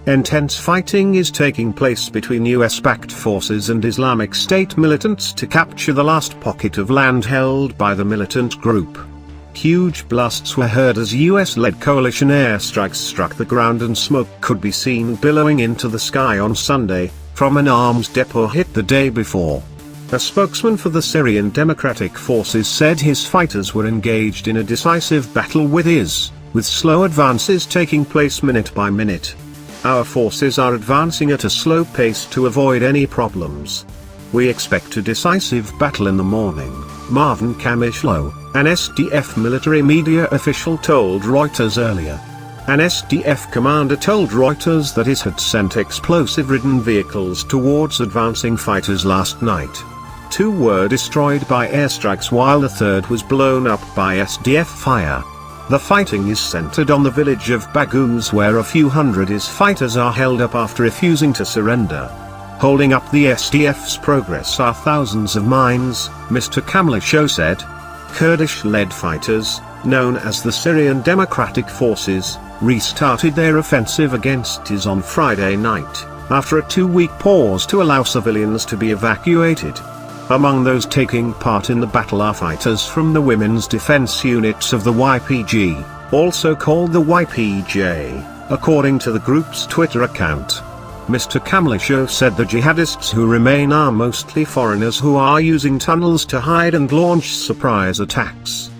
Intense fighting is taking place between US-backed forces and Islamic State militants to capture the last pocket of land held by the militant group. Huge blasts were heard as US-led coalition airstrikes struck the ground, and smoke could be seen billowing into the sky on Sunday, from an arms depot hit the day before. A spokesman for the Syrian Democratic Forces said his fighters were engaged in a decisive battle with slow advances taking place minute by minute. Our forces are advancing at a slow pace to avoid any problems. We expect a decisive battle in the morning, Marvin Kamishlo, an SDF military media official told Reuters earlier. An SDF commander told Reuters that it had sent explosive-ridden vehicles towards advancing fighters last night. 2 were destroyed by airstrikes while the third was blown up by SDF fire. The fighting is centered on the village of Baghouz, where a few hundred IS fighters are held up after refusing to surrender. Holding up the SDF's progress are thousands of mines, Mr. Kamlisho said. Kurdish-led fighters, known as the Syrian Democratic Forces, restarted their offensive against IS on Friday night, after a 2-week pause to allow civilians to be evacuated. Among those taking part in the battle are fighters from the women's defense units of the YPG, also called the YPJ, according to the group's Twitter account. Mr. Kamlisho said the jihadists who remain are mostly foreigners who are using tunnels to hide and launch surprise attacks.